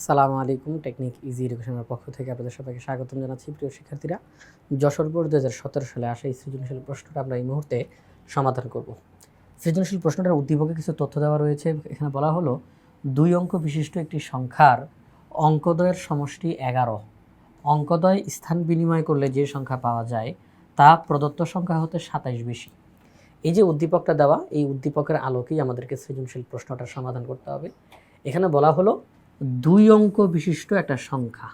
আসসালামু আলাইকুম। Technique easy এডুকেশনের পক্ষ থেকে আপনাদের সবাইকে স্বাগতম জানাচ্ছি। প্রিয় শিক্ষার্থীরা, যশোর বোর্ড 2017 সালে আসা এই সৃজনশীল প্রশ্নটা আমরা এই মুহূর্তে সমাধান করব। সৃজনশীল প্রশ্নটার উদ্দীপকে কিছু তথ্য দেওয়া রয়েছে। এখানে বলা হলো 2 অঙ্ক বিশিষ্ট একটি সংখ্যার অঙ্কদ্বয়ের সমষ্টি 11। অঙ্কদ্বয় স্থান বিনিময় করলে যে সংখ্যা পাওয়া যায় তা প্রদত্ত সংখ্যা হতে 27 বেশি। এই যে উদ্দীপকটা দেওয়া, এই উদ্দীপকের আলোকেই আমাদেরকে সৃজনশীল প্রশ্নটার সমাধান করতে হবে। এখানে বলা হলো 2 অঙ্ক বিশিষ্ট একটা সংখ্যা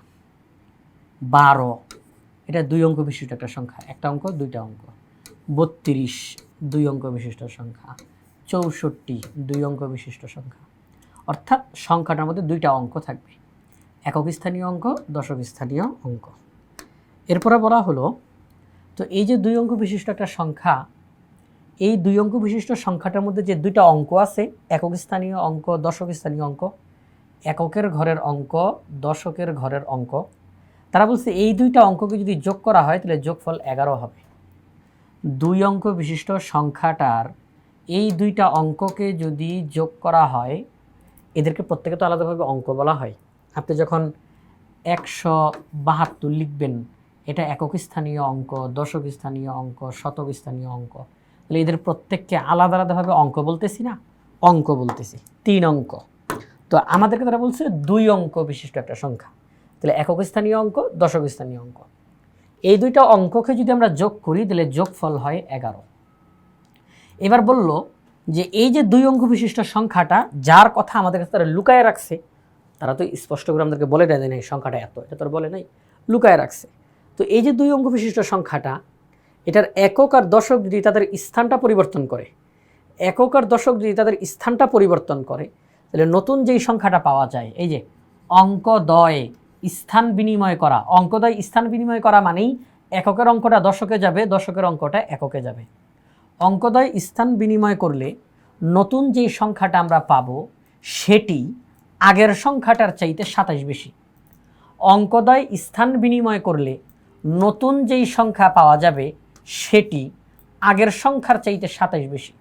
12, এটা 2 অঙ্ক বিশিষ্ট একটা সংখ্যা, একটা অঙ্ক দুইটা অঙ্ক। 32 2 অঙ্ক বিশিষ্ট সংখ্যা। 64 2 অঙ্ক বিশিষ্ট সংখ্যা। অর্থাৎ সংখ্যাটার মধ্যে দুইটা অঙ্ক থাকবে, একক স্থানীয় অঙ্ক, দশক স্থানীয় অঙ্ক। এরপরে বলা হলো, তো এই যে 2 অঙ্ক বিশিষ্ট একটা সংখ্যা, এই 2 অঙ্ক বিশিষ্ট সংখ্যাটার মধ্যে যে দুইটা অঙ্ক আছে, একক স্থানীয় অঙ্ক, দশক স্থানীয় অঙ্ক, এককের ঘরের অঙ্ক, দশকের ঘরের অঙ্ক, তারা বলছে এই দুইটা অঙ্ককে যদি যোগ করা হয় তাহলে যোগফল 11 হবে। 2 অঙ্ক বিশিষ্ট সংখ্যাটার এই দুইটা অঙ্ককে যদি যোগ করা হয়, এদেরকে প্রত্যেকে তো আলাদাভাবে অঙ্ক বলা হয়। আপনি যখন 172 লিখবেন, এটা একক স্থানীয় অঙ্ক, দশক স্থানীয় অঙ্ক, শতক স্থানীয় অঙ্ক, তাহলে এদের প্রত্যেককে আলাদা আলাদাভাবে অঙ্ক বলতেছি না, অঙ্ক বলতেছি। 3 অঙ্ক। তো আমাদেরকে তারা বলছে 2 অঙ্ক বিশিষ্ট একটা সংখ্যা, তাহলে একক স্থানীয় অঙ্ক, দশক স্থানীয় অঙ্ক, এই দুইটা অঙ্ককে যদি আমরা যোগ করি তাহলে যোগফল হয় 11। এবার বলল যে এই যে 2 অঙ্ক বিশিষ্ট সংখ্যাটা, যার কথা আমাদের কাছে তারা লুকায় রাখছে, তারা তো স্পষ্ট করে আমাদেরকে বলে দেয় নাই সংখ্যাটা এত, এটা তো বলে নাই, লুকায় রাখছে। তো এই যে 2 অঙ্ক বিশিষ্ট সংখ্যাটা, এটার একক আর দশক যদি তাদের স্থানটা পরিবর্তন করে, একক আর দশক যদি তাদের স্থানটা পরিবর্তন করে, তাহলে নতুন যেই সংখ্যাটা পাওয়া যায়, এই যে অঙ্কদ্বয় স্থান বিনিময় করা, অঙ্কদ্বয় স্থান বিনিময় করা মানেই এককের অঙ্কটা দশকে যাবে, দশকের অঙ্কটা এককে যাবে। অঙ্কদ্বয় স্থান বিনিময় করলে নতুন যেই সংখ্যাটা আমরা পাবো সেটি আগের সংখ্যাটার চাইতে 27 বেশি। অঙ্কদ্বয় স্থান বিনিময় করলে নতুন যেই সংখ্যা পাওয়া যাবে সেটি আগের সংখ্যার চাইতে 27 বেশি।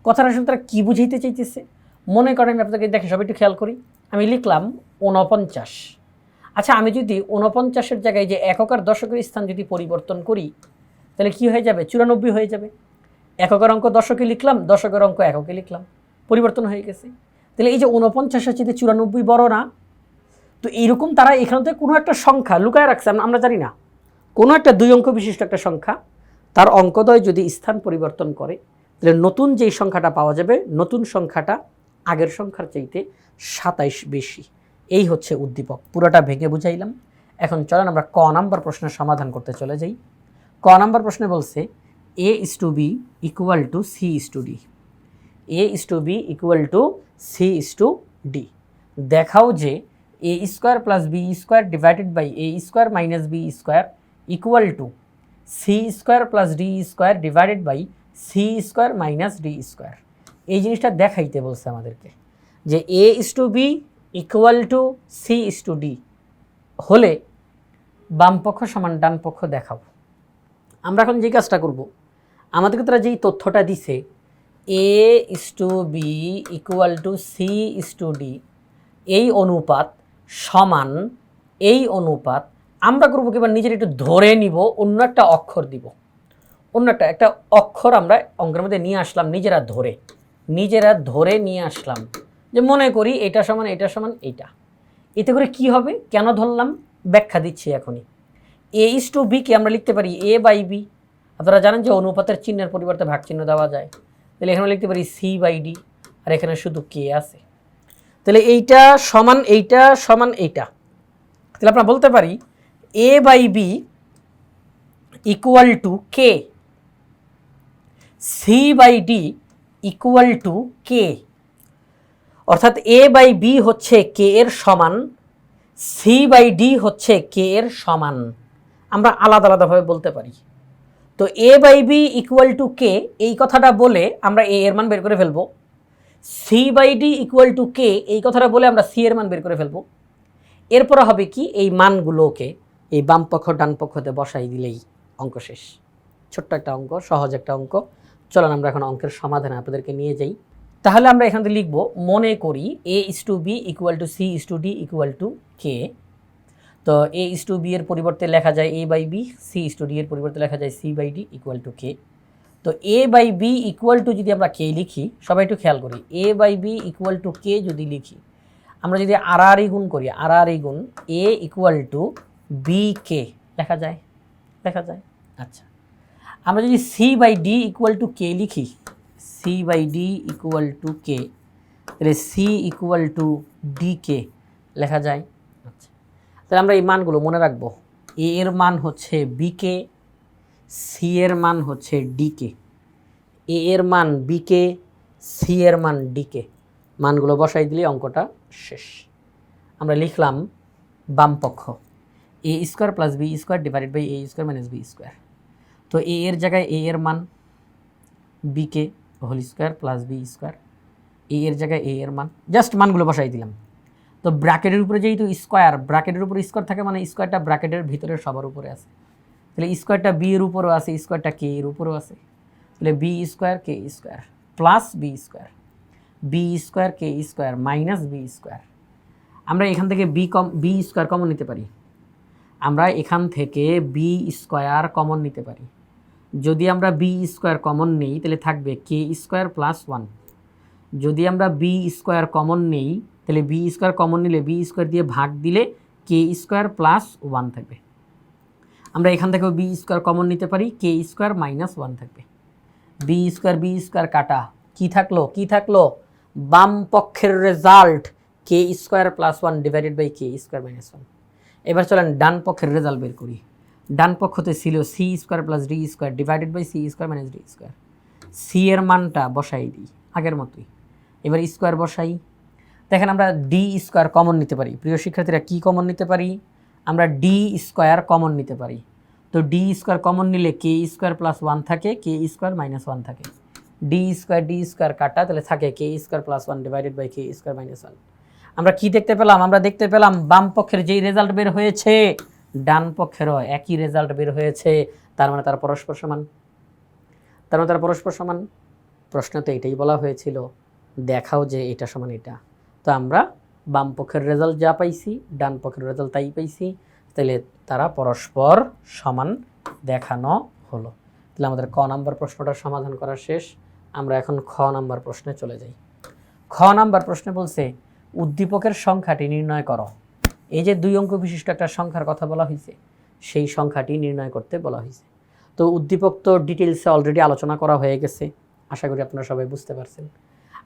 কথাটা আসলে তারা কী বুঝাইতে চাইতেছে মনে করেন, আপনাদেরকে দেখে সবাই একটু খেয়াল করি। আমি লিখলাম 49। আচ্ছা, আমি যদি 49-এর জায়গায় যে একক আর দশকের স্থান যদি পরিবর্তন করি, তাহলে কি হয়ে যাবে? 94 হয়ে যাবে। এককের অঙ্ক দশকে লিখলাম, দশকের অঙ্ক এককে লিখলাম, পরিবর্তন হয়ে গেছে। তাহলে এই যে 49-এর চেয়ে 94 বড় না? তো এইরকম তারা এখান থেকে কোনো একটা সংখ্যা লুকায় রাখছে, আমরা জানি না। কোনো একটা 2 অঙ্ক বিশিষ্ট একটা সংখ্যা, তার অঙ্কদ্বয় যদি স্থান পরিবর্তন করে, তাহলে নতুন যেই সংখ্যাটা পাওয়া যাবে, নতুন সংখ্যাটা আগের সংখ্যার চাইতে 27 বেশি। এই হচ্ছে উদ্দীপক। পুরোটা ভেঙে বুঝাইলাম। এখন চলেন আমরা ক নাম্বার প্রশ্নের সমাধান করতে চলে যাই। ক নাম্বার প্রশ্নে বলছে a/b = c/d। a/b = c/d। দেখাও যে a² + b² / a² - b² = c² + d² / c² - d²। এই জিনিসটা দেখাইতে বলছে আমাদেরকে যে a/b = c/d হলে বাম পক্ষ সমান ডান পক্ষ দেখাবো। আমরা এখন যে কাজটা করব, আমাদেরকে তারা যেই তথ্যটা দিছে a/b = c/d, এই অনুপাত সমান এই অনুপাত, আমরা করবো কি, এবার নিজের একটু ধরে নিব, অন্য একটা অক্ষর দিব, অন্য একটা অক্ষর আমরা অঙ্কের মধ্যে নিয়ে আসলাম, নিজেরা ধরে নিয়ে আসলাম, যে মনে করি এটা সমান এটা সমান এইটা। এতে করে কি হবে, কেন ধরলাম, ব্যাখ্যা দিচ্ছি এখনই। a/b কে আমরা লিখতে পারি a/b। আপনারা জানেন যে অনুপাতের চিহ্নের পরিবর্তে ভাগ চিহ্ন দেওয়া যায়, তাহলে এখানে লিখতে পারি c/d, আর এখানে শুধু কে আছে। তাহলে এইটা সমান এইটা সমান এইটা, তাহলে আমরা বলতে পারি a/b = k, c/d = k। অর্থাৎ a/b হচ্ছে k এর সমান, c/d হচ্ছে k এর সমান। আমরা আলাদা আলাদাভাবে বলতে পারি। তো a/b = k, এই কথাটা বলে আমরা a এর মান বের করে ফেলবো। c/d = k, এই কথাটা বলে আমরা c এর মান বের করে ফেলবো। এরপরে হবে কি, এই মানগুলোকে এই বাম পক্ষ ডান পক্ষতে বসাই দিলেই অঙ্ক শেষ। ছোট্ট একটা অঙ্ক, সহজ একটা অঙ্ক। চলুন আমরা এখন অঙ্কের সমাধানে আপনাদেরকে নিয়ে যাই। তাহলে আমরা এখান থেকে লিখব, মনে করি a is to b equal to c is to d equal to k। তো a is to b এর পরিবর্তে লেখা যায় a by b, c is to d এর পরিবর্তে লেখা যায় c by d equal to k। তো a by b equal to যদি আমরা k লিখি, সবাই একটু খেয়াল করি, a by b equal to k যদি লিখি, আমরা যদি আর গুণ করি, আর গুণ a equal to b k লেখা যায়, আচ্ছা। আমরা যদি c by d equal to k লিখি, c by d equal to k, তাহলে c equal to dk লেখা যায়। আচ্ছা, তাহলে আমরা এই মানগুলো মনে রাখবো, a এর মান হচ্ছে bk, c এর মান হচ্ছে dk, a এর মান bk, c এর মান dk, মানগুলো বসাই দিলে অঙ্কটা শেষ। আমরা লিখলাম বাম পক্ষ a square plus B square divided by a square minus B square. তো a এর জায়গায় a এর মান bk whole square plus B square, a এর জায়গায় a এর মান, জাস্ট মানগুলো বসাই দিলাম। তো ব্র্যাকেটের উপরে যেহেতু স্কোয়ার, ব্র্যাকেটের উপরে স্কোয়ার থাকে মানে স্কোয়ারটা ব্র্যাকেটের ভিতরে সবার উপরে আছে, তাহলে স্কোয়ারটা বি এর উপরেও আছে, স্কোয়ারটা কে এর উপরেও আছে, তাহলে বি স্কোয়ার কে স্কোয়ার প্লাস বি স্কোয়ার কে স্কোয়ার মাইনাস বি স্কোয়ার। আমরা এখান থেকে বি স্কোয়ার কমন নিতে পারি, আমরা এখান থেকে বি স্কোয়ার কমন নিতে পারি। যদি আমরা বি স্কোয়ার কমন নিই তাহলে থাকবে কে স্কোয়ার প্লাস 1। যদি আমরা বি স্কোয়ার কমন নিই তাহলে বি স্কোয়ার কমন নিলে বি স্কোয়ার দিয়ে ভাগ দিলে কে স্কোয়ার প্লাস 1 থাকবে। আমরা এখান থেকেও বি স্কোয়ার কমন নিতে পারি, কে স্কোয়ার মাইনাস 1 থাকবে। বি স্কোয়ার কাটা, কি থাকলো বাম পক্ষের result K square plus 1 divided by K square minus 1। এবার চলেন ডান পক্ষের রেজাল্ট বের করি। ডান পক্ষতে ছিল C square plus D square divided by C square minus D square. C এর মানটা বসাই দিই আগের মতোই, এবার স্কোয়ার বসাই। দেখেন আমরা ডি স্কোয়ার কমন নিতে পারি। প্রিয় শিক্ষার্থীরা, কি কমন নিতে পারি? আমরা ডি স্কোয়ার কমন নিতে পারি। তো ডি স্কোয়ার কমন নিলে কে স্কোয়ার প্লাস 1 থাকে, কে স্কোয়ার মাইনাস 1 থাকে। ডি স্কোয়ার কাটা, তাহলে থাকে K square plus 1 divided by K square minus 1। আমরা কি দেখতে পেলাম? আমরা দেখতে পেলাম বাম পক্ষের যেই রেজাল্ট বের হয়েছে ডান পক্ষেরও একই রেজাল্ট বের হয়েছে, তার মানে তারা পরস্পর সমান। প্রশ্নতে এটাই বলা হয়েছিল, দেখাও যে এটা সমান এটা। তো আমরা বাম পক্ষের রেজাল্ট যা পাইছি ডান পক্ষের রেজাল্ট তাই পাইছি, তাহলে তারা পরস্পর সমান দেখানো হলো। তাহলে আমাদের ক নাম্বার প্রশ্নটার সমাধান করা শেষ। আমরা এখন খ নাম্বার প্রশ্নে চলে যাই। খ নাম্বার প্রশ্নে বলছে উদ্দীপকের সংখ্যাটি নির্ণয় করো। এই যে 2 অঙ্ক বিশিষ্ট একটা সংখ্যার কথা বলা হয়েছে, সেই সংখ্যাটি নির্ণয় করতে বলা হয়েছে। তো উদ্দীপক তো ডিটেলসে অলরেডি আলোচনা করা হয়ে গেছে, আশা করি আপনারা সবাই বুঝতে পারছেন।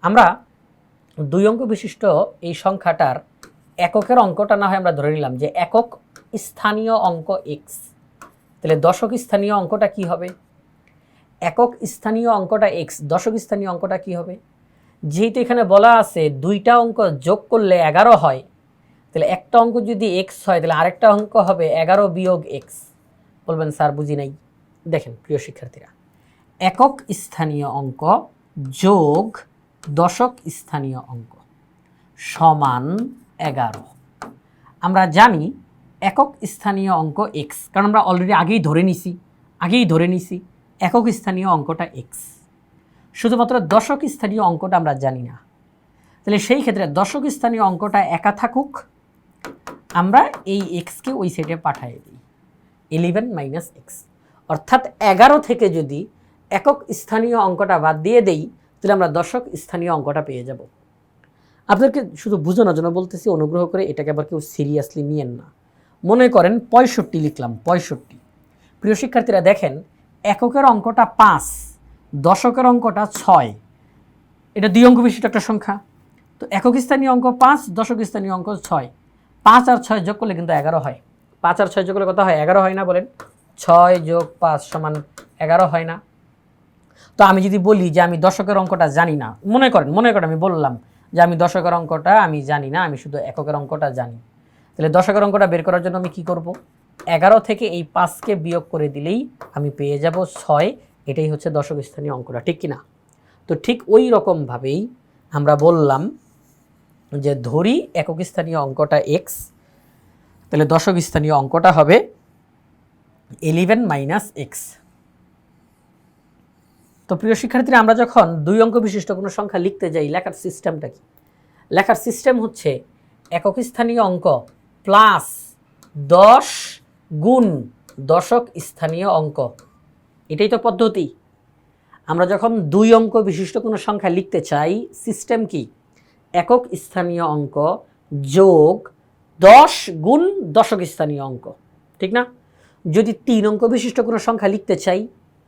আমরা 2 অঙ্ক বিশিষ্ট এই সংখ্যাটার এককের অঙ্কটা না হয় আমরা ধরে নিলাম যে একক স্থানীয় অঙ্ক x। তাহলে দশক স্থানীয় অঙ্কটা কি হবে? একক স্থানীয় অঙ্কটা x, দশক স্থানীয় অঙ্কটা কি হবে? যেহেতু এখানে বলা আছে 2টা অঙ্ক যোগ করলে 11 হয়, তাহলে একটা অঙ্ক যদি x হয় তাহলে আরেকটা অঙ্ক হবে 11 বিয়োগ x। বলবেন স্যার বুঝি নাই। দেখেন প্রিয় শিক্ষার্থীরা, একক স্থানীয় অঙ্ক যোগ দশক স্থানীয় অঙ্ক সমান 11। আমরা জানি একক স্থানীয় অঙ্ক x, কারণ আমরা অলরেডি আগেই ধরে নিছি একক স্থানীয় অঙ্কটা x। শুধুমাত্র দশক স্থানীয় অঙ্কটা আমরা জানি না। তাহলে সেই ক্ষেত্রে দশক স্থানীয় অঙ্কটা একা থাকুক, আমরা এই এক্সকে ওই সেটে পাঠিয়ে দিই 11 মাইনাস এক্স। অর্থাৎ 11 থেকে যদি একক স্থানীয় অঙ্কটা বাদ দিয়ে দেই তাহলে আমরা দশক স্থানীয় অঙ্কটা পেয়ে যাব। আপনাদেরকে শুধু বোঝানোর জন্য বলতেছি, অনুগ্রহ করে এটাকে আবার কেউ সিরিয়াসলি নিয়েন না। মনে করেন 65 লিখলাম, 65। প্রিয় শিক্ষার্থীরা দেখেন, এককের অঙ্কটা 5, দশকের অঙ্কটা 6। এটা 2 অঙ্ক বিশিষ্ট একটা সংখ্যা। তো একক স্থানীয় অঙ্ক 5, দশক স্থানীয় অঙ্ক 6। 5 আর 6 যোগ করলে কিন্তু 11 হয়। 5 আর 6 যোগ করলে কত হয়? 11 হয় না? বলেন 6 যোগ 5 সমান 11 হয় না? তো আমি যদি বলি যে আমি দশকের অঙ্কটা জানি না, মনে করেন আমি বললাম যে আমি দশকের অঙ্কটা আমি জানি না, আমি শুধু এককের অঙ্কটা জানি, তাহলে দশকের অঙ্কটা বের করার জন্য আমি কি করব? 11 থেকে এই 5কে বিয়োগ করে দিলেই আমি পেয়ে যাব 6। এটাই হচ্ছে দশক স্থানীয় অঙ্কটা, ঠিক কি না? তো ঠিক ওই রকমভাবেই আমরা বললাম যে ধরি একক স্থানীয় অঙ্কটা x, তাহলে দশক স্থানীয় অঙ্কটা হবে 11 মাইনাস এক্স। তো প্রিয় শিক্ষার্থীরা, আমরা যখন 2 অঙ্ক বিশিষ্ট কোনো সংখ্যা লিখতে যাই, লেখার সিস্টেমটা কি? লেখার সিস্টেম হচ্ছে একক স্থানীয় অঙ্ক প্লাস 10 গুণ দশক স্থানীয় অঙ্ক। এটাই তো পদ্ধতি। আমরা যখন 2 অঙ্ক বিশিষ্ট কোনো সংখ্যা লিখতে চাই, সিস্টেম কি? একক স্থানীয় অঙ্ক যোগ 10 গুণ দশক স্থানীয় অঙ্ক, ঠিক না? যদি 3 অঙ্ক বিশিষ্ট কোনো সংখ্যা লিখতে চাই,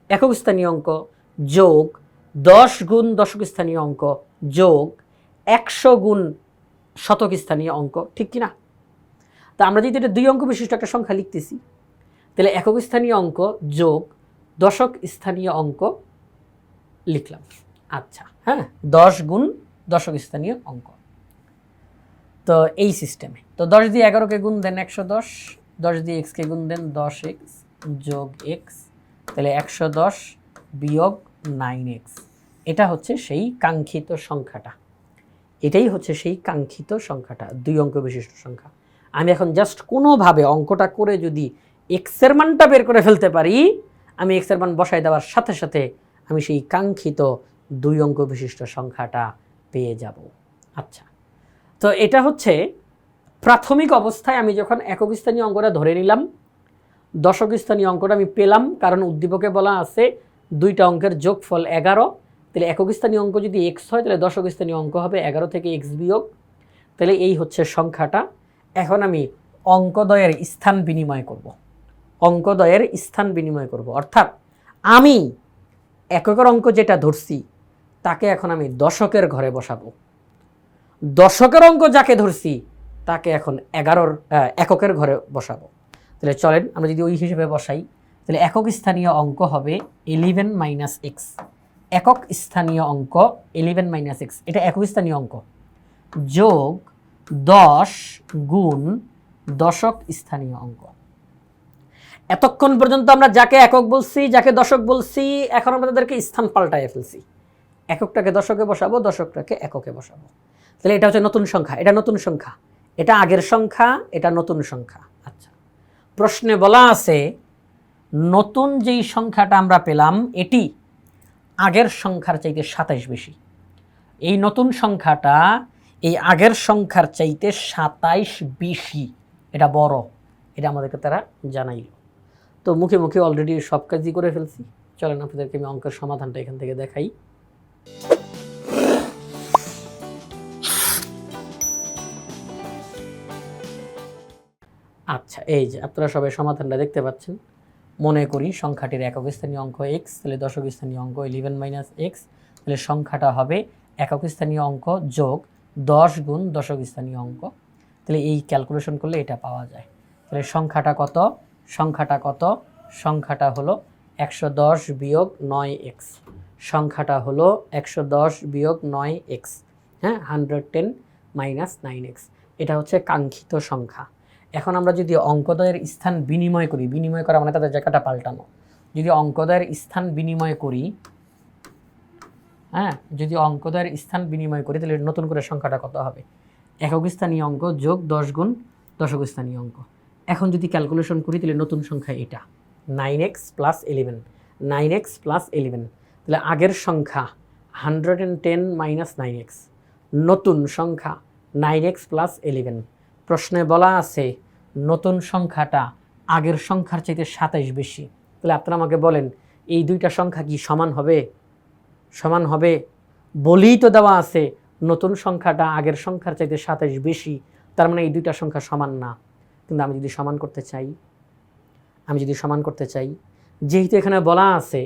একক স্থানীয় অঙ্ক যোগ 10 গুণ দশক স্থানীয় অঙ্ক যোগ 100 গুণ শতক স্থানীয় অঙ্ক, ঠিক কি না? তা আমরা যদি এটা 2 অঙ্ক বিশিষ্ট একটা সংখ্যা লিখতেছি, তাহলে একক স্থানীয় অঙ্ক যোগ দশক স্থানীয় অঙ্ক লিখলাম। আচ্ছা, হ্যাঁ, 10 গুণ দশক স্থানীয় অঙ্ক। তো এই সিস্টেমে তো 10 দিয়ে 11কে গুণ দেন 110, 10 দিয়ে x কে গুণ দেন 10x যোগ x, তাহলে 110 বিয়োগ 9x। এটা হচ্ছে সেই কাঙ্ক্ষিত সংখ্যাটা। এটাই হচ্ছে সেই কাঙ্ক্ষিত সংখ্যাটা, 2 অঙ্ক বিশিষ্ট সংখ্যা। আমি এখন জাস্ট কোনোভাবে অঙ্কটা করে যদি x এর মানটা বের করে ফেলতে পারি, আমি x এর মান বসাই দেওয়ার সাথে সাথে আমি সেই কাঙ্ক্ষিত 2 অঙ্ক বিশিষ্ট সংখ্যাটা পেয়ে যাব। আচ্ছা, তো এটা হচ্ছে প্রাথমিক অবস্থায় আমি যখন একক স্থানীয় অঙ্কটা ধরে নিলাম, দশক স্থানীয় অঙ্কটা আমি পেলাম, কারণ উদ্দীপকে বলা আছে 2টা অঙ্কের যোগফল 11। তাহলে একক স্থানীয় অঙ্ক যদি x হয়, তাহলে দশক স্থানীয় অঙ্ক হবে 11 থেকে x বিয়োগ। তাহলে এই হচ্ছে সংখ্যাটা। এখন আমি অঙ্কদ্বয়ের স্থান বিনিময় করব। অঙ্কদ্বয়ের স্থান বিনিময় করব, অর্থাৎ আমি এককের অঙ্ক যেটা ধরছি তাকে এখন আমি দশকের ঘরে বসাবো। দশকের অঙ্ক যাকে ধরছি তাকে এখন এককের ঘরে বসাবো। তাহলে চলেন আমরা যদি ওই হিসেবে বসাই, তাহলে একক স্থানীয় অঙ্ক হবে 11 মাইনাস এক্স। একক স্থানীয় অঙ্ক 11 মাইনাস এক্স, এটা একক স্থানীয় অঙ্ক, যোগ 10 গুণ দশক স্থানীয় অঙ্ক। এতক্ষণ পর্যন্ত আমরা যাকে একক বলছি, যাকে দশক বলছি, এখন আমরা তাদেরকে স্থান পাল্টায় ফেলছি। এককটাকে দশকে বসাবো, দশকটাকে এককে বসাবো। তাহলে এটা হচ্ছে নতুন সংখ্যা, এটা নতুন সংখ্যা, এটা আগের সংখ্যা, এটা নতুন সংখ্যা। আচ্ছা, প্রশ্নে বলা আছে নতুন যেই সংখ্যাটা আমরা পেলাম এটি আগের সংখ্যার চাইতে 27 বেশি। এই নতুন সংখ্যাটা এই আগের সংখ্যার চাইতে 27 বেশি, এটা বড়, এটা আমাদেরকে তারা জানাইল। তো মুখে মুখে অলরেডি সব কাজই করে ফেলছি। চলেন আপনাদেরকে আমি অঙ্কের সমাধানটা এখান থেকে দেখাই। আচ্ছা, এই যে আপনারা সবাই সমাধানটা দেখতে পাচ্ছেন। মনে করি সংখ্যাটির একক স্থানীয় অঙ্ক x, তাহলে দশক স্থানীয় অঙ্ক 11 মাইনাস এক্স, তাহলে সংখ্যাটা হবে একক স্থানীয় অঙ্ক যোগ 10 গুণ দশক স্থানীয় অঙ্ক। তাহলে এই ক্যালকুলেশন করলে এটা পাওয়া যায়। তাহলে সংখ্যাটা কত? সংখ্যাটা কত? সংখ্যাটা হলো 110 বিয়োগ 9x। সংখ্যাটা হলো 110 বিয়োগ 9x, হ্যাঁ, 110 মাইনাস 9x। এটা হচ্ছে কাঙ্ক্ষিত সংখ্যা। এখন আমরা যদি অঙ্কদ্বয়ের স্থান বিনিময় করি, বিনিময় করা মানে তাদের জায়গাটা পাল্টানো, যদি অঙ্কদ্বয়ের স্থান বিনিময় করি, হ্যাঁ, যদি অঙ্কদ্বয়ের স্থান বিনিময় করি, তাহলে নতুন করে সংখ্যাটা কত হবে? একক স্থানীয় অঙ্ক যোগ 10 গুণ দশক স্থানীয় অঙ্ক। এখন যদি ক্যালকুলেশন করি, তাহলে নতুন সংখ্যা এটা 9x প্লাস 11, 9x প্লাস 11। তাহলে আগের সংখ্যা 110 মাইনাস 9x, নতুন সংখ্যা 9x প্লাস 11। প্রশ্নে বলা আছে নতুন সংখ্যাটা আগের সংখ্যার চাইতে 27 বেশি। তাহলে আপনারা আমাকে বলেন এই দুইটা সংখ্যা কি সমান হবে? সমান হবে বলেই তো দেওয়া আছে নতুন সংখ্যাটা আগের সংখ্যার চাইতে 27 বেশি, তার মানে এই দুইটা সংখ্যা সমান না। কিন্তু আমি যদি সমান করতে চাই, যেহেতু এখানে বলা আছে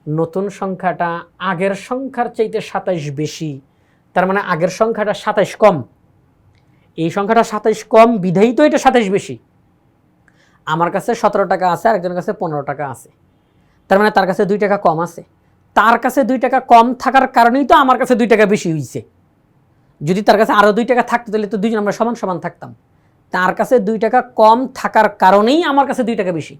নতুন সংখ্যাটা আগের সংখ্যার চাইতে 27 বেশি, তার মানে আগের সংখ্যাটা 27 কম, এই সংখ্যাটা 27 কম বিধায়ী তো এটা 27 বেশি। আমার কাছে 17 টাকা আছে, আরেকজনের কাছে 15 টাকা আছে, তার মানে তার কাছে 2 টাকা কম আছে। তার কাছে 2 টাকা কম থাকার কারণেই তো আমার কাছে 2 টাকা বেশি হয়েছে। যদি তার কাছে আরও 2 টাকা থাকতো তাহলে তো দুইজন আমরা সমান সমান থাকতাম। তার কাছে 2 টাকা কম থাকার কারণেই আমার কাছে 2 টাকা বেশি।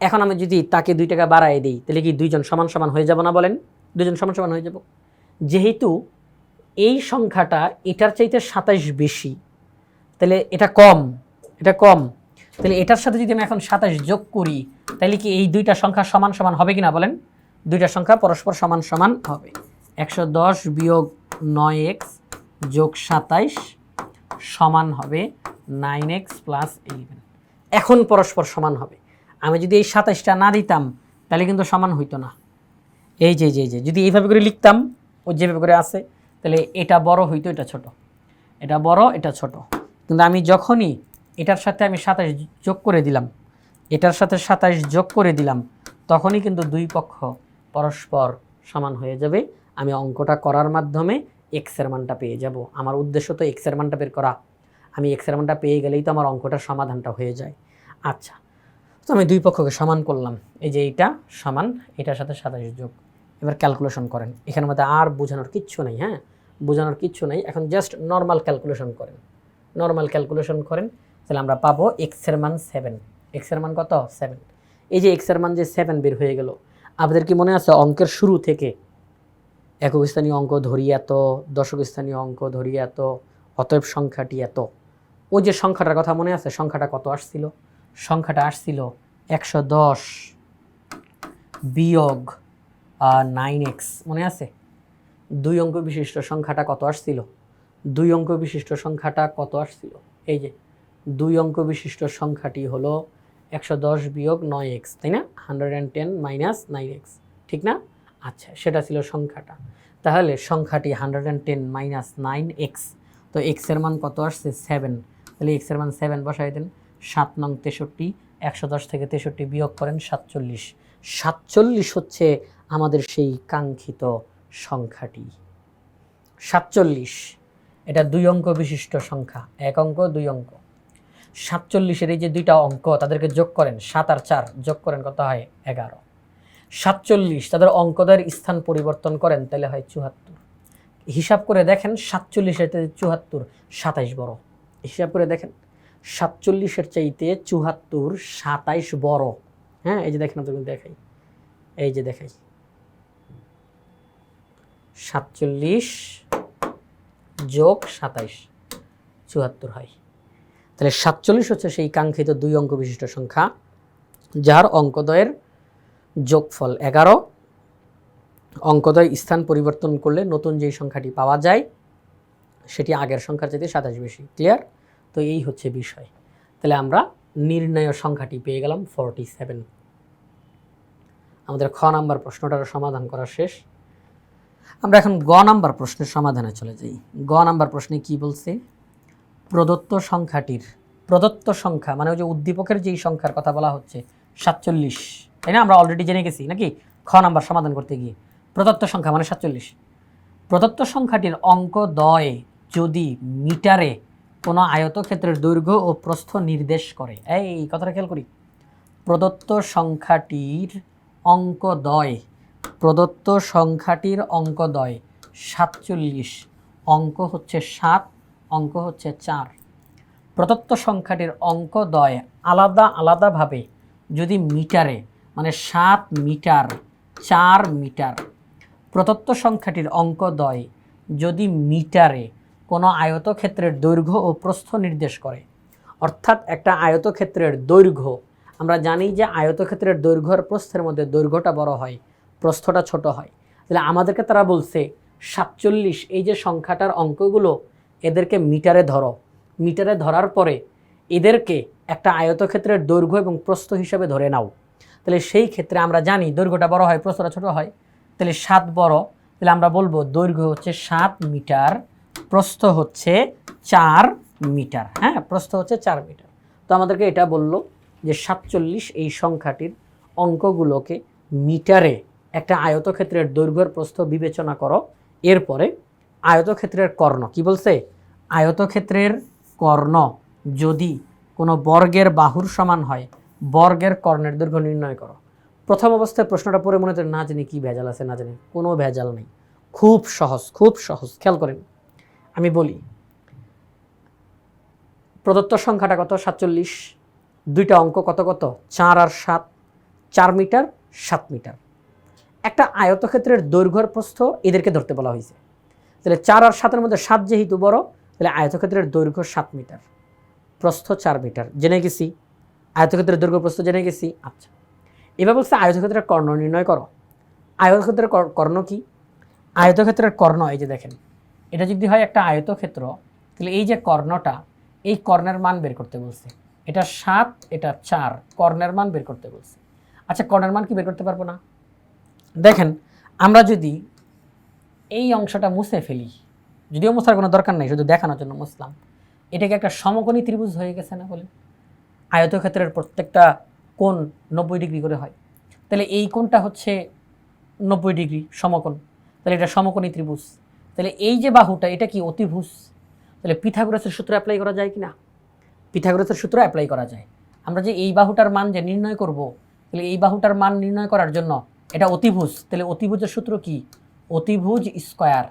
এখন আমি যদি তাকে 2 টাকা বাড়ায় দিই, তাহলে কি দুইজন সমান সমান হয়ে যাব না? বলেন, দুইজন সমান সমান হয়ে যাব। যেহেতু এই সংখ্যাটা এটার চাইতে 27 বেশি, তাহলে এটা কম, তাহলে এটার সাথে যদি আমি এখন 27 যোগ করি, তাহলে কি এই দুইটা সংখ্যা সমান সমান হবে কিনা বলেন? দুইটা সংখ্যা পরস্পর সমান সমান হবে। 110 বিয়োগ 9x যোগ 27 সমান হবে 9x প্লাস 11। এখন পরস্পর সমান হবে। আমি যদি এই 27টা না দিতাম তাহলে কিন্তু সমান হইতো না। এই যে যদি এইভাবে করে লিখতাম, ও যেভাবে করে আছে, তাহলে এটা বড় হইতো, এটা ছোট, এটা বড়, এটা ছোট। কিন্তু আমি যখনই এটার সাথে আমি 27 যোগ করে দিলাম, এটার সাথে 27 যোগ করে দিলাম, তখনই কিন্তু দুই পক্ষ পরস্পর সমান হয়ে যাবে। আমি অঙ্কটা করার মাধ্যমে এক্সের মানটা পেয়ে যাব। আমার উদ্দেশ্য তো এক্সের মানটা বের করা। আমি এক্সের মানটা পেয়ে গেলেই তো আমার অঙ্কটার সমাধানটা হয়ে যায়। আচ্ছা, তো আমি দুই পক্ষকে সমান করলাম। এই যে এইটা সমান, এটার সাথে 27 যোগ। এবার ক্যালকুলেশন করেন। এখানের মধ্যে আর বোঝানোর কিচ্ছু নেই, হ্যাঁ, বোঝানোর কিচ্ছু নেই। এখন জাস্ট নর্মাল ক্যালকুলেশন করেন, নর্মাল ক্যালকুলেশন করেন, তাহলে আমরা পাবো এক্সের মান 7। এক্সের মান কত? 7। এই যে এক্সের মান যে 7 বের হয়ে গেল, আপনাদের কি মনে আছে অঙ্কের শুরু থেকে একক স্থানীয় অঙ্ক ধরি এত, দশক স্থানীয় অঙ্ক ধরি এত, অতএব সংখ্যাটি এত। ওই যে সংখ্যাটার কথা মনে আছে? সংখ্যাটা কত আসছিল? সংখ্যাটা আসছিল 110 বিয়োগ 9x, মনে আছে? দুই অঙ্ক বিশিষ্ট সংখ্যাটা কত আসছিল? দুই অঙ্ক বিশিষ্ট সংখ্যাটা কত আসছিল? এই যে দুই অঙ্ক বিশিষ্ট সংখ্যাটি হলো 110 বিয়োগ 9x, তাই না? 110 মাইনাস 9x, ঠিক না? আচ্ছা, সেটা ছিল সংখ্যাটা। তাহলে সংখ্যাটি 110 মাইনাস 9x, তো x এর মান কত আসছে? 7। তাহলে x এর মান 7 বসাই দেন। 7 নং 63, 110 থেকে 63 বিয়োগ করেন 47। 47 হচ্ছে আমাদের সেই কাঙ্ক্ষিত সংখ্যাটি। 47 এটা দুই অঙ্ক বিশিষ্ট সংখ্যা, এক অঙ্ক দুই অঙ্ক। 47-এর এই যে দুইটা অঙ্ক, তাদেরকে যোগ করেন, 7 আর 4 যোগ করেন, কত হয়? 11। 47 তাদের অঙ্কদের স্থান পরিবর্তন করেন, তাহলে হয় 74। হিসাব করে দেখেন 47-এর চাইতে 74 27 বড়। হিসাব করে দেখেন 47-এর চাইতে 74 27 বড়। হ্যাঁ, এই যে দেখেন, আপনাদের দেখাই, এই যে দেখাই, 47 যোগ 27 74 হয়। তাহলে 47 হচ্ছে সেই কাঙ্ক্ষিত দুই অঙ্ক বিশিষ্ট সংখ্যা, যার অঙ্কদ্বয়ের যোগফল 11। অঙ্কদ্বয় স্থান পরিবর্তন করলে নতুন যেই সংখ্যাটি পাওয়া যায় সেটি আগের সংখ্যার চাইতে 27 বেশি। ক্লিয়ার? তো এই হচ্ছে বিষয়। তাহলে আমরা নির্ণয় সংখ্যাটি পেয়ে গেলাম 47। আমাদের খ নাম্বার প্রশ্নটার সমাধান করা শেষ। আমরা এখন গ নাম্বার প্রশ্নের সমাধানে চলে যাই। গ নাম্বার প্রশ্নে কি বলছে? প্রদত্ত সংখ্যাটির, প্রদত্ত সংখ্যা মানে ওই যে উদ্দীপকের যেই সংখ্যার কথা বলা হচ্ছে 47, তাই না? আমরা অলরেডি জেনে গেছি নাকি খ নাম্বার সমাধান করতে গিয়ে? প্রদত্ত সংখ্যা মানে 47। প্রদত্ত সংখ্যাটির অঙ্কদ্বয় যদি মিটারে কোনো আয়তক্ষেত্রের দৈর্ঘ্য ও প্রস্থ নির্দেশ করে, এই কথাটা খেয়াল করি, প্রদত্ত সংখ্যাটির অঙ্কদ্বয়, প্রদত্ত সংখ্যাটির অঙ্কদ্বয় 47, অঙ্ক হচ্ছে 7, অঙ্ক হচ্ছে 4। প্রদত্ত সংখ্যাটির অঙ্কদ্বয় আলাদা আলাদাভাবে যদি মিটারে মানে 7 মিটার 4 মিটার, প্রদত্ত সংখ্যাটির অঙ্কদ্বয় যদি মিটারে কোনো আয়তক্ষেত্রের দৈর্ঘ্য ও প্রস্থ নির্দেশ করে, অর্থাৎ একটা আয়তক্ষেত্রের দৈর্ঘ্য, আমরা জানি যে আয়তক্ষেত্রের দৈর্ঘ্য আর প্রস্থের মধ্যে দৈর্ঘ্যটা বড় হয়, প্রস্থটা ছোট হয়। তাহলে আমাদেরকে তারা বলছে 47, এই যে সংখ্যাটার অঙ্কগুলো, এদেরকে মিটারে ধরো। মিটারে ধরার পরে এদেরকে একটা আয়তক্ষেত্রের দৈর্ঘ্য এবং প্রস্থ হিসাবে ধরে নাও। তাহলে সেই ক্ষেত্রে আমরা জানি দৈর্ঘ্যটা বড় হয়, প্রস্থটা ছোট হয়। তাহলে 7 বড়, তাহলে আমরা বলবো দৈর্ঘ্য হচ্ছে 7 মিটার, প্রস্থ হচ্ছে 4 মিটার। হ্যাঁ, প্রস্থ হচ্ছে 4 মিটার। তো আমাদেরকে এটা বললো যে 47 এই সংখ্যাটির অঙ্কগুলোকে মিটারে একটা আয়তক্ষেত্রের দৈর্ঘ্যের প্রস্থ বিবেচনা করো। এরপরে আয়তক্ষেত্রের কর্ণ, কি বলছে? আয়তক্ষেত্রের কর্ণ যদি কোনো বর্গের বাহুর সমান হয়, বর্গের কর্ণের দৈর্ঘ্য নির্ণয় করো। প্রথম অবস্থায় প্রশ্নটা পড়ে মনে হচ্ছে না জানি কি ভেজাল আছে, না জানি, কোনো ভেজাল নেই, খুব সহজ, খুব সহজ। খেয়াল করেন, আমি বলি, প্রদত্ত সংখ্যাটা কত? 47। দুইটা অঙ্ক কত কত? 4 আর 7, 4 মিটার 7 মিটার। একটা আয়তক্ষেত্রের দৈর্ঘ্যের প্রস্থ এদেরকে ধরতে বলা হয়েছে। তাহলে 4 আর 7-এর মধ্যে 7 যেহেতু বড়, তাহলে আয়তক্ষেত্রের দৈর্ঘ্য 7 মিটার, প্রস্থ 4 মিটার জেনে গেছি। আয়তক্ষেত্রের দৈর্ঘ্য প্রস্থ জেনে গেছি। আচ্ছা, এবার বলছে আয়তক্ষেত্রের কর্ণ নির্ণয় করো। আয়তক্ষেত্রের কর্ণ কি? আয়তক্ষেত্রের কর্ণ এই যে দেখেন, এটা যদি হয় একটা আয়তক্ষেত্র, তাহলে এই যে কর্ণটা, এই কর্ণের মান বের করতে বলছে। এটা 7, এটা 4, কর্ণের মান বের করতে বলছে। আচ্ছা, কর্ণের মান কি বের করতে পারবো না? দেখেন, আমরা যদি এই অংশটা মুছে ফেলি, যদিও মোছার কোনো দরকার নেই, শুধু দেখানোর জন্য মুছলাম, এটাকে একটা সমকোণী ত্রিভুজ হয়ে গেছে না? বলে আয়তক্ষেত্রের প্রত্যেকটা কোণ 90 ডিগ্রি করে হয়, তাহলে এই কোণটা হচ্ছে 90 ডিগ্রি সমকোণ, তাহলে এটা সমকোণী ত্রিভুজ। তাহলে এই যে বাহুটা, এটা কি অতিভুজ? তাহলে পিথাগোরাসের সূত্র অ্যাপ্লাই করা যায় কি না? পিথাগোরাসের সূত্র অ্যাপ্লাই করা যায়। আমরা যে এই বাহুটার মান যে নির্ণয় করব, তাহলে এই বাহুটার মান নির্ণয় করার জন্য এটা অতিভুজ, তাহলে অতিভুজের সূত্র কি? অতিভুজ স্কয়ার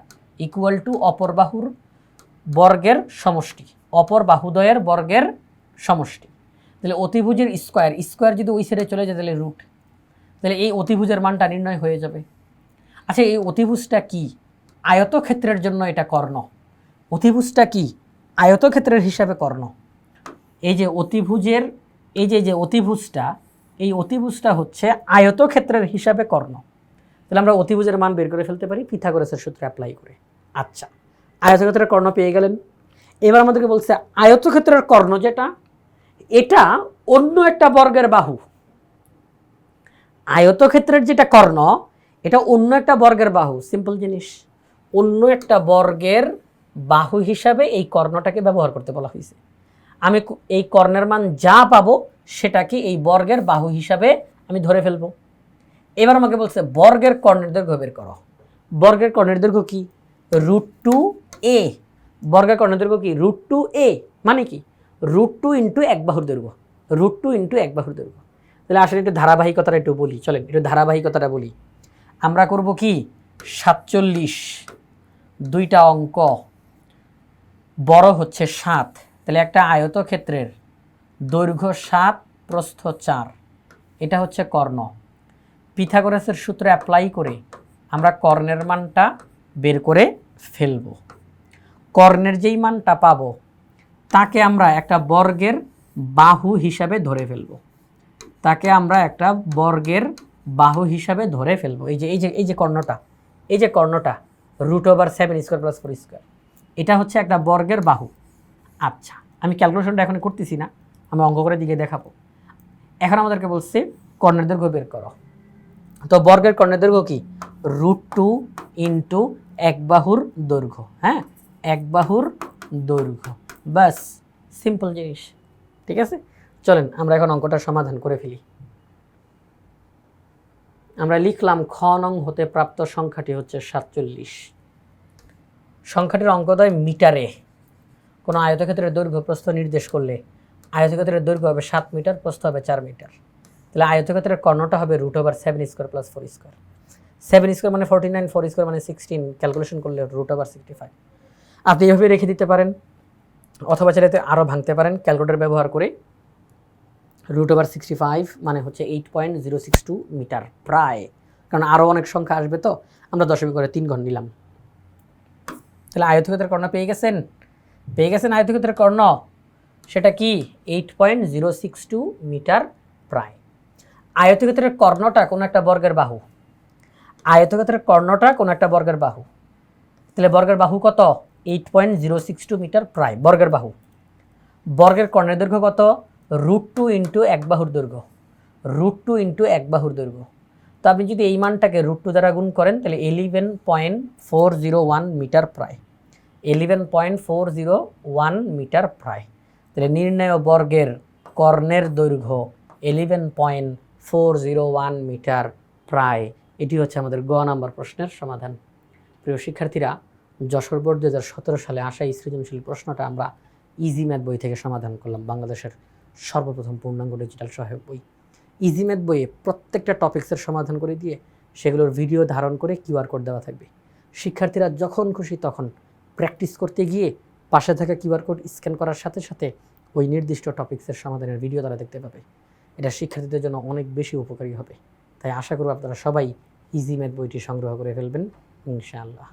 ইকুয়াল টু অপর বাহুর বর্গের সমষ্টি, অপর বাহুদ্বয়ের বর্গের সমষ্টি। তাহলে অতিভুজের স্কয়ার, স্কয়ার যদি ওই সাইডে চলে যায় তাহলে রুট, তাহলে এই অতিভুজের মানটা নির্ণয় হয়ে যাবে। আচ্ছা, এই অতিভুজটা কি? আয়তক্ষেত্রের জন্য এটা কর্ণ। অতিভুজটা কি? আয়তক্ষেত্রের হিসাবে কর্ণ। এই যে অতিভুজের এই যে অতিভুজটা, এই অতিভুজটা হচ্ছে আয়তক্ষেত্রের হিসাবে কর্ণ। তাহলে আমরা অতিভুজের মান বের করে ফেলতে পারি পিথাগোরাসের সূত্র অ্যাপ্লাই করে। আচ্ছা, আয়তক্ষেত্রের কর্ণ পেয়ে গেলেন। এবার আমাদেরকে বলছে আয়তক্ষেত্রের কর্ণ যেটা, এটা অন্য একটা বর্গের বাহু। আয়তক্ষেত্রের যেটা কর্ণ, এটা অন্য একটা বর্গের বাহু। সিম্পল জিনিস, অন্য একটা বর্গের বাহু হিসাবে এই কর্ণটাকে ব্যবহার করতে বলা হয়েছে। আমি এই কর্ণের মান যা পাবো সেটাকে এই বর্গের বাহু হিসাবে আমি ধরে ফেলবো। এবার আমাকে বলছে বর্গের কর্ণের দৈর্ঘ্য বের করো। বর্গের কর্ণের দৈর্ঘ্য কি? √2a। বর্গের কর্ণের দৈর্ঘ্য কি? √2a মানে কি? √2 ইন্টু এক বাহুর দৈর্ঘ্য, √2 ইন্টু এক বাহুর দৈর্ঘ্য। তাহলে আসলে একটু ধারাবাহিকতাটা একটু বলি, চলেন একটু ধারাবাহিকতাটা বলি। আমরা করব কি 47, দুইটা অঙ্ক, বড় হচ্ছে 7, তাহলে একটা আয়তক্ষেত্রের দৈর্ঘ্য 7, প্রস্থ 4, এটা হচ্ছে কর্ণ। পিথাগোরাসের সূত্র অ্যাপ্লাই করে আমরা কর্ণের মানটা বের করে ফেলব। কর্ণের যেই মানটা পাবো তাকে আমরা একটা বর্গের বাহু হিসাবে ধরে ফেলব, তাকে আমরা একটা বর্গের বাহু হিসাবে ধরে ফেলব। এই যে কর্ণটা, এই যে কর্ণটা √7² + 4², এটা হচ্ছে একটা বর্গের বাহু। আচ্ছা, আমি ক্যালকুলেশনটা এখন করতেছি না, আমি অঙ্ক করে দিকে দেখাবো। এখন আমাদেরকে বলছে কর্ণের দৈর্ঘ্য বের করো। তো বর্গের কর্ণের দৈর্ঘ্য কি? √2 ইন্টু এক বাহুর দৈর্ঘ্য। হ্যাঁ, এক বাহুর দৈর্ঘ্য, বাস, সিম্পল জিনিস। ঠিক আছে, চলেন আমরা এখন অঙ্কটা সমাধান করে ফেলি। আমরা লিখলাম খ নং হতে প্রাপ্ত সংখ্যাটি হচ্ছে 47। সংখ্যাটির অঙ্কদ্বয় মিটারে। কোনো আয়তক্ষেত্রের দৈর্ঘ্য প্রস্থ নির্দেশ করলে আয়তক্ষেত্রের দৈর্ঘ্য হবে 7 মিটার, প্রস্থ হবে 4 মিটার। তাহলে আয়তক্ষেত্রের কর্ণটা হবে √7² + 4²। 7² মানে 49, 4² মানে 16, ক্যালকুলেশন করলে √65। আপনি এভাবে রেখে দিতে পারেন, অথবা চাইলে আরও ভাঙতে পারেন ক্যালকুলেটর ব্যবহার করে। √65 মানে হচ্ছে 8.062 মিটার প্রায়, কারণ আরও অনেক সংখ্যা আসবে, তো আমরা দশমিক করে 3 ঘর নিলাম। তাহলে আয়তক্ষেত্রের কর্ণ পেয়ে গেছেন? পেয়ে গেছেন আয়তক্ষেত্রের কর্ণ, সেটা কি? 8.062 মিটার প্রায়। আয়তক্ষেত্রের কর্ণটা কোনো একটা বর্গের বাহু, আয়তক্ষেত্রের কর্ণটা কোনো একটা বর্গের বাহু। তাহলে বর্গের বাহু কত? 8.062 মিটার প্রায়, বর্গের বাহু। বর্গের কর্ণের দৈর্ঘ্য কত? √2 ইন্টু এক বাহুর দৈর্ঘ্য, √2 ইন্টু এক বাহুর দৈর্ঘ্য। তো আপনি যদি এই মানটাকে √2 দ্বারা গুণ করেন তাহলে 11.401 মিটার প্রায়, 11.401 মিটার প্রায়। তাহলে নির্ণেয় বর্গের কর্ণের দৈর্ঘ্য 11.401 মিটার প্রায়। এটি হচ্ছে আমাদের গ নম্বর প্রশ্নের সমাধান। প্রিয় শিক্ষার্থীরা, যশোর বোর্ড 2017 সালে আসা এই সৃজনশীল প্রশ্নটা আমরা ইজি ম্যাথ বই থেকে সমাধান করলাম, বাংলাদেশের সর্বপ্রথম পূর্ণাঙ্গ ডিজিটাল সহায়ক বই। ইজি ম্যাথ বইয়ে প্রত্যেকটা টপিক্সের সমাধান করে দিয়ে সেগুলোর ভিডিও ধারণ করে কিউআর কোড দেওয়া থাকবে। শিক্ষার্থীরা যখন খুশি তখন প্র্যাকটিস করতে গিয়ে পাশে থাকা কিউআর কোড স্ক্যান করার সাথে সাথে ওই নির্দিষ্ট টপিক্সের সমাধানের ভিডিও তারা দেখতে পাবে। এটা শিক্ষার্থীদের জন্য অনেক বেশি উপকারী হবে। তাই আশা করব আপনারা সবাই ইজি ম্যাথ বইটি সংগ্রহ করে ফেলবেন ইনশাআল্লাহ।